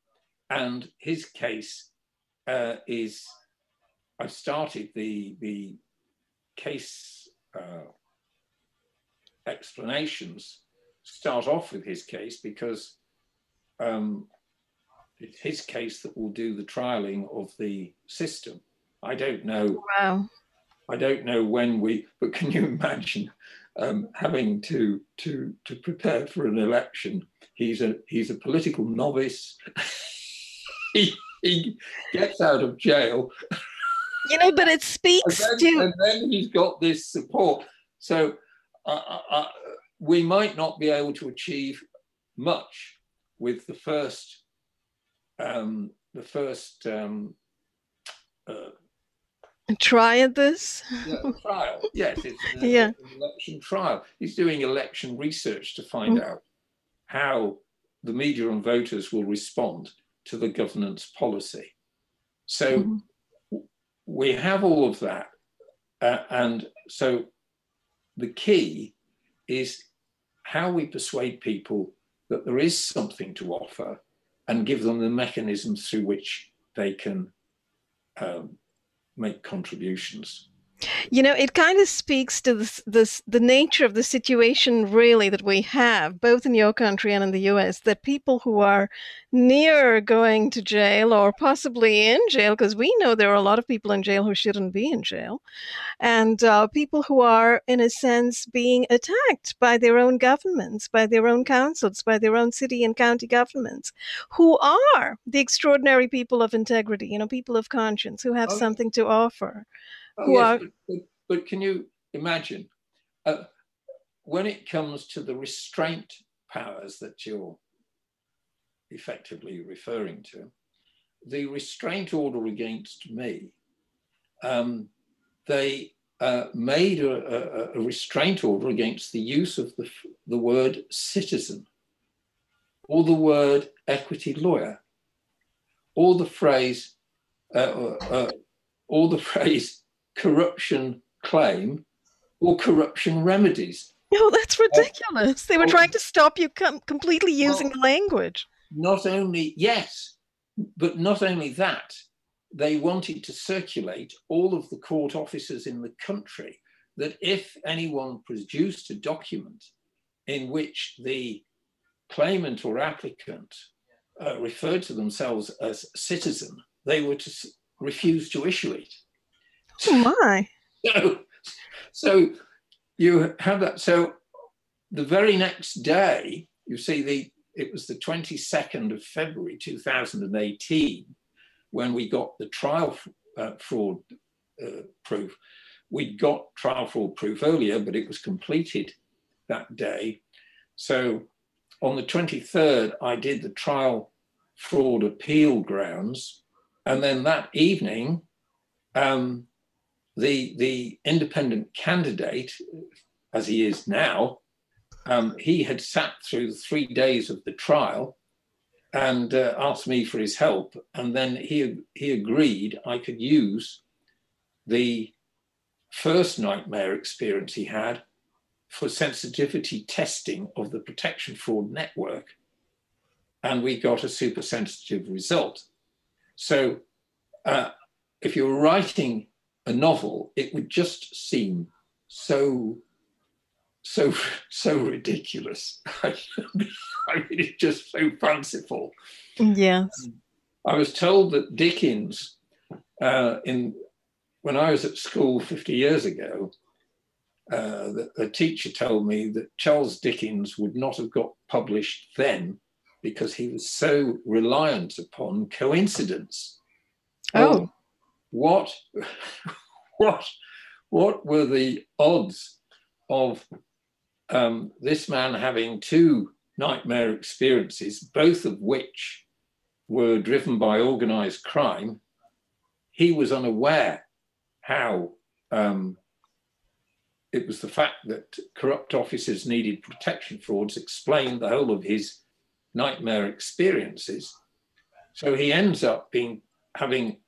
and his case is, I've started the case explanations start off with his case because it's his case that will do the trialing of the system. I don't know.
Wow.
I don't know when but can you imagine having to prepare for an election? He's a political novice. he gets out of jail.
But it speaks
and then he's got this support. So we might not be able to achieve much with the first
try at this.
Trial. Yes, it's
an
election trial. He's doing election research to find out how the media and voters will respond to the governance policy. So we have all of that. And so the key is how we persuade people that there is something to offer and give them the mechanisms through which they can make contributions.
It kind of speaks to the nature of the situation really that we have, both in your country and in the US, that people who are near going to jail or possibly in jail, because we know there are a lot of people in jail who shouldn't be in jail, and people who are, in a sense, being attacked by their own governments, by their own councils, by their own city and county governments, who are the extraordinary people of integrity, people of conscience, who have something to offer.
But can you imagine when it comes to the restraint powers that you're effectively referring to, the restraint order against me, they made a restraint order against the use of the word citizen, or the word equity lawyer, or the phrase corruption claim, or corruption remedies.
No, that's ridiculous. They were trying to stop you completely using the language.
Not only that, they wanted to circulate all of the court officers in the country that if anyone produced a document in which the claimant or applicant referred to themselves as citizen, they were to refuse to issue it.
Oh my.
So you have that. So the very next day, you see it was the 22nd of February 2018, when we got the trial fraud proof. We'd got trial fraud proof earlier, but it was completed that day. So on the 23rd, I did the trial fraud appeal grounds. And then that evening, the independent candidate, as he is now, he had sat through 3 days of the trial and asked me for his help. And then he agreed I could use the first nightmare experience he had for sensitivity testing of the protection fraud network. And we got a super sensitive result. So if you were writing a novel, it would just seem so ridiculous. I mean, it's just so fanciful.
Yes.
I was told that Dickens, when I was at school 50 years ago, a teacher told me that Charles Dickens would not have got published then because he was so reliant upon coincidence.
Oh,
what were the odds of this man having two nightmare experiences, both of which were driven by organized crime? He was unaware how it was the fact that corrupt officers needed protection frauds explained the whole of his nightmare experiences. So he ends up having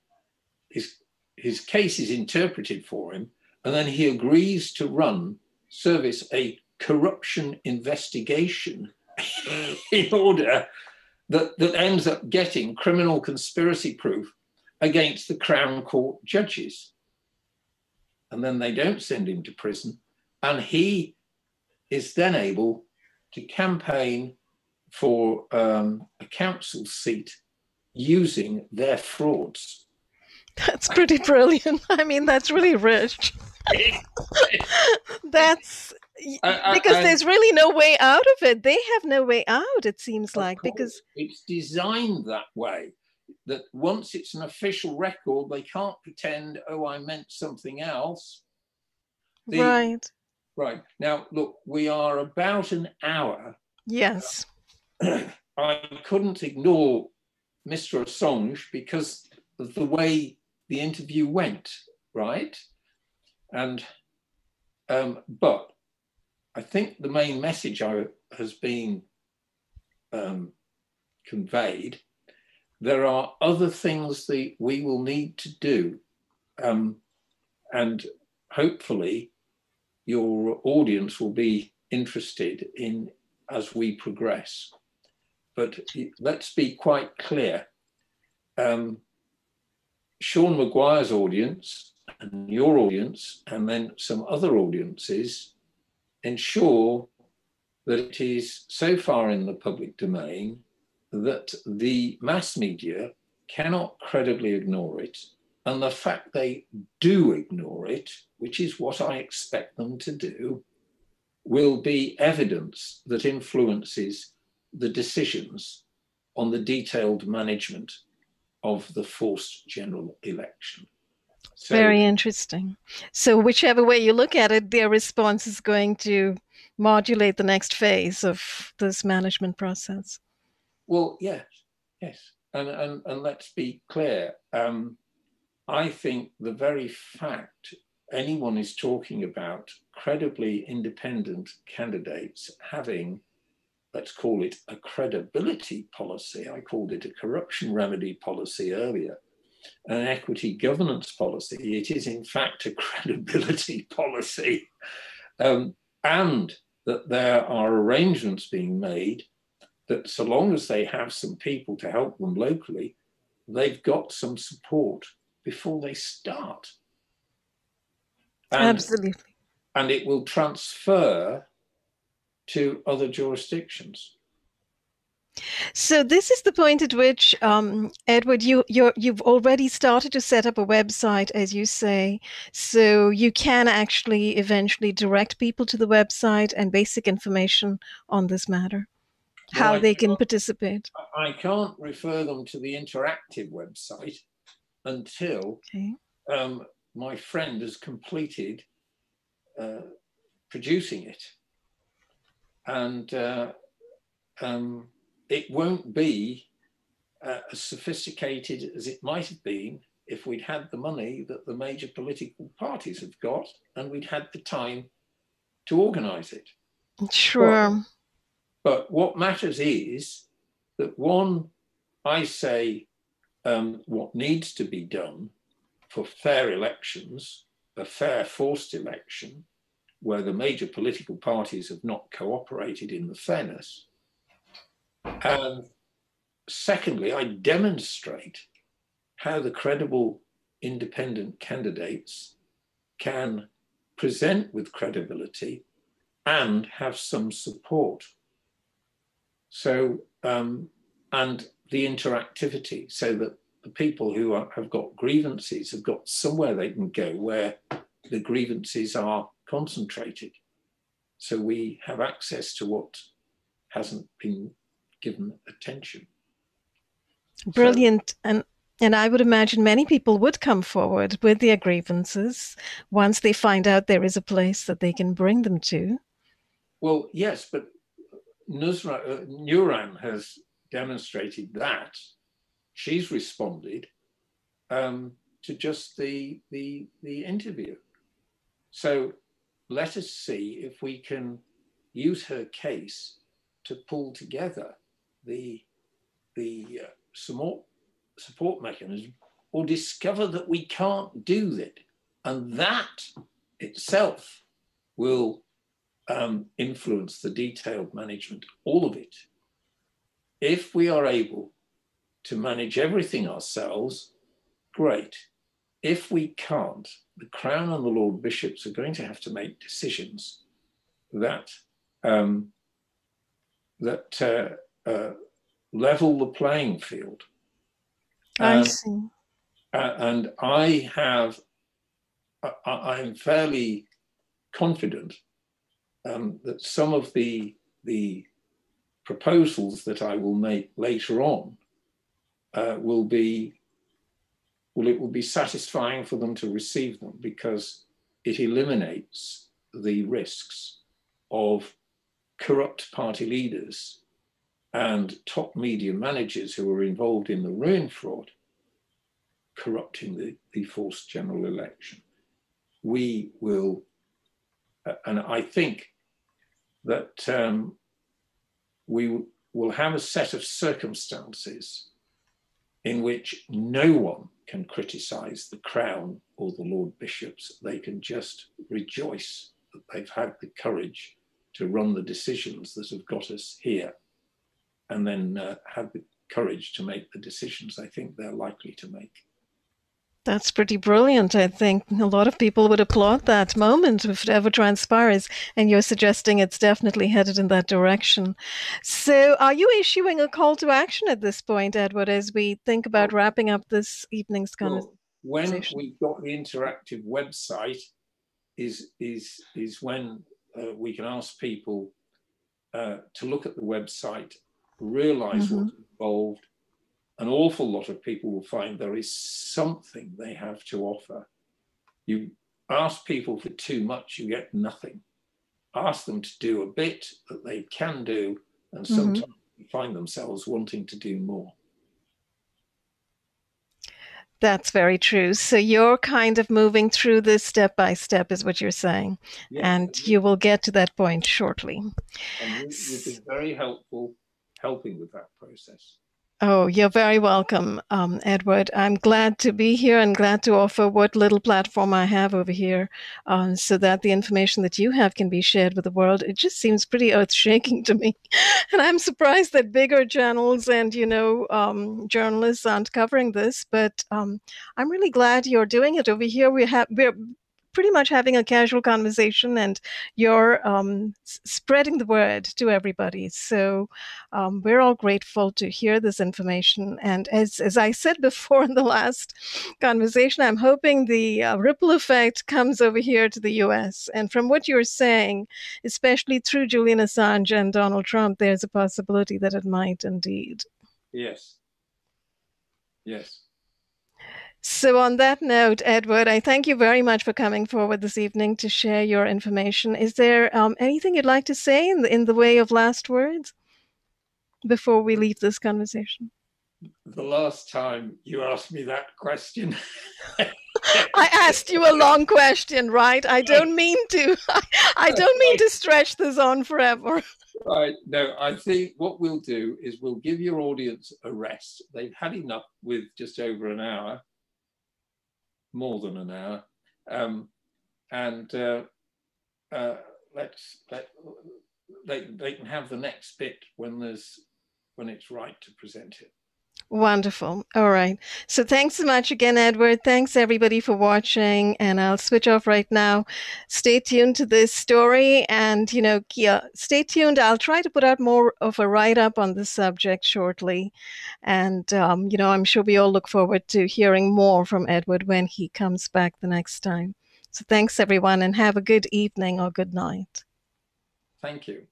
his cases interpreted for him, and then he agrees to service a corruption investigation in order that ends up getting criminal conspiracy proof against the Crown Court judges. And then they don't send him to prison, and he is then able to campaign for a council seat using their frauds.
That's pretty brilliant. I mean, that's really rich. That's because there's really no way out of it. They have no way out, it seems like, because
it's designed that way, that once it's an official record, they can't pretend, oh, I meant something else.
Right.
Right. Now, look, we are about an hour.
Yes.
I couldn't ignore Mr. Assange because of the way the interview went, right? And but I think the main message has been conveyed. There are other things that we will need to do, and hopefully your audience will be interested in as we progress. But let's be quite clear. Sean Maguire's audience and your audience, and then some other audiences, ensure that it is so far in the public domain that the mass media cannot credibly ignore it. And the fact they do ignore it, which is what I expect them to do, will be evidence that influences the decisions on the detailed management of the forced general election. So,
very interesting. So whichever way you look at it, their response is going to modulate the next phase of this management process.
Well, yes. And let's be clear. I think the very fact anyone is talking about credibly independent candidates having, let's call it a credibility policy. I called it a corruption remedy policy earlier, an equity governance policy. It is in fact a credibility policy. And that there are arrangements being made that so long as they have some people to help them locally, they've got some support before they start.
Absolutely.
And it will transfer to other jurisdictions.
So this is the point at which, Edward, you've already started to set up a website, as you say, so you can actually eventually direct people to the website and basic information on this matter, how they can participate.
I can't refer them to the interactive website until my friend has completed producing it. And it won't be as sophisticated as it might have been if we'd had the money that the major political parties have got and we'd had the time to organise it.
Sure.
But what matters is that, one, I say what needs to be done for fair elections, a fair forced election, where the major political parties have not cooperated in the fairness. And secondly, I demonstrate how the credible independent candidates can present with credibility and have some support. So, and the interactivity, so that the people who have got grievances have got somewhere they can go where the grievances are concentrated. So we have access to what hasn't been given attention.
Brilliant. And I would imagine many people would come forward with their grievances once they find out there is a place that they can bring them to.
Well, yes, but Nuran has demonstrated that. She's responded to just the interview. So let us see if we can use her case to pull together the support mechanism, or discover that we can't do that. And that itself will influence the detailed management, all of it. If we are able to manage everything ourselves, great. If we can't, the Crown and the Lord Bishops are going to have to make decisions that level the playing field.
I see.
And I'm fairly confident that some of the proposals that I will make later on will be satisfying for them to receive them, because it eliminates the risks of corrupt party leaders and top media managers who are involved in the ruin fraud corrupting the forced general election. We will, and I think that we will have a set of circumstances in which no one can criticise the Crown or the Lord Bishops. They can just rejoice that they've had the courage to run the decisions that have got us here, and then have the courage to make the decisions I think they're likely to make.
That's pretty brilliant. I think a lot of people would applaud that moment if it ever transpires, and you're suggesting it's definitely headed in that direction. So are you issuing a call to action at this point, Edward, as we think about wrapping up this evening's conversation?
Well, when we've got the interactive website is when we can ask people to look at the website, realize what's involved. An awful lot of people will find there is something they have to offer. You ask people for too much, you get nothing. Ask them to do a bit that they can do, and sometimes they find themselves wanting to do more.
That's very true. So you're kind of moving through this step by step, is what you're saying. Yes, and you will get to that point shortly.
And you've been very helpful helping with that process.
Oh, you're very welcome, Edward. I'm glad to be here and glad to offer what little platform I have over here, so that the information that you have can be shared with the world. It just seems pretty earth-shaking to me. And I'm surprised that bigger channels and, journalists aren't covering this. But I'm really glad you're doing it over here. We're pretty much having a casual conversation, and you're spreading the word to everybody. So we're all grateful to hear this information. And as I said before in the last conversation, I'm hoping the ripple effect comes over here to the US. And from what you're saying, especially through Julian Assange and Donald Trump, there's a possibility that it might indeed.
Yes. Yes.
So on that note, Edward, I thank you very much for coming forward this evening to share your information. Is there anything you'd like to say in the way of last words before we leave this conversation?
The last time you asked me that question.
I asked you a long question, right? I don't mean to. I don't mean to stretch this on forever.
Right. No, I think what we'll do is we'll give your audience a rest. They've had enough with just over an hour, more than an hour, and they can have the next bit when it's right to present it.
Wonderful. All right. So thanks so much again, Edward. Thanks everybody for watching. And I'll switch off right now. Stay tuned to this story and, stay tuned. I'll try to put out more of a write-up on this subject shortly. And, I'm sure we all look forward to hearing more from Edward when he comes back the next time. So thanks everyone and have a good evening or good night.
Thank you.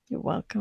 You're welcome.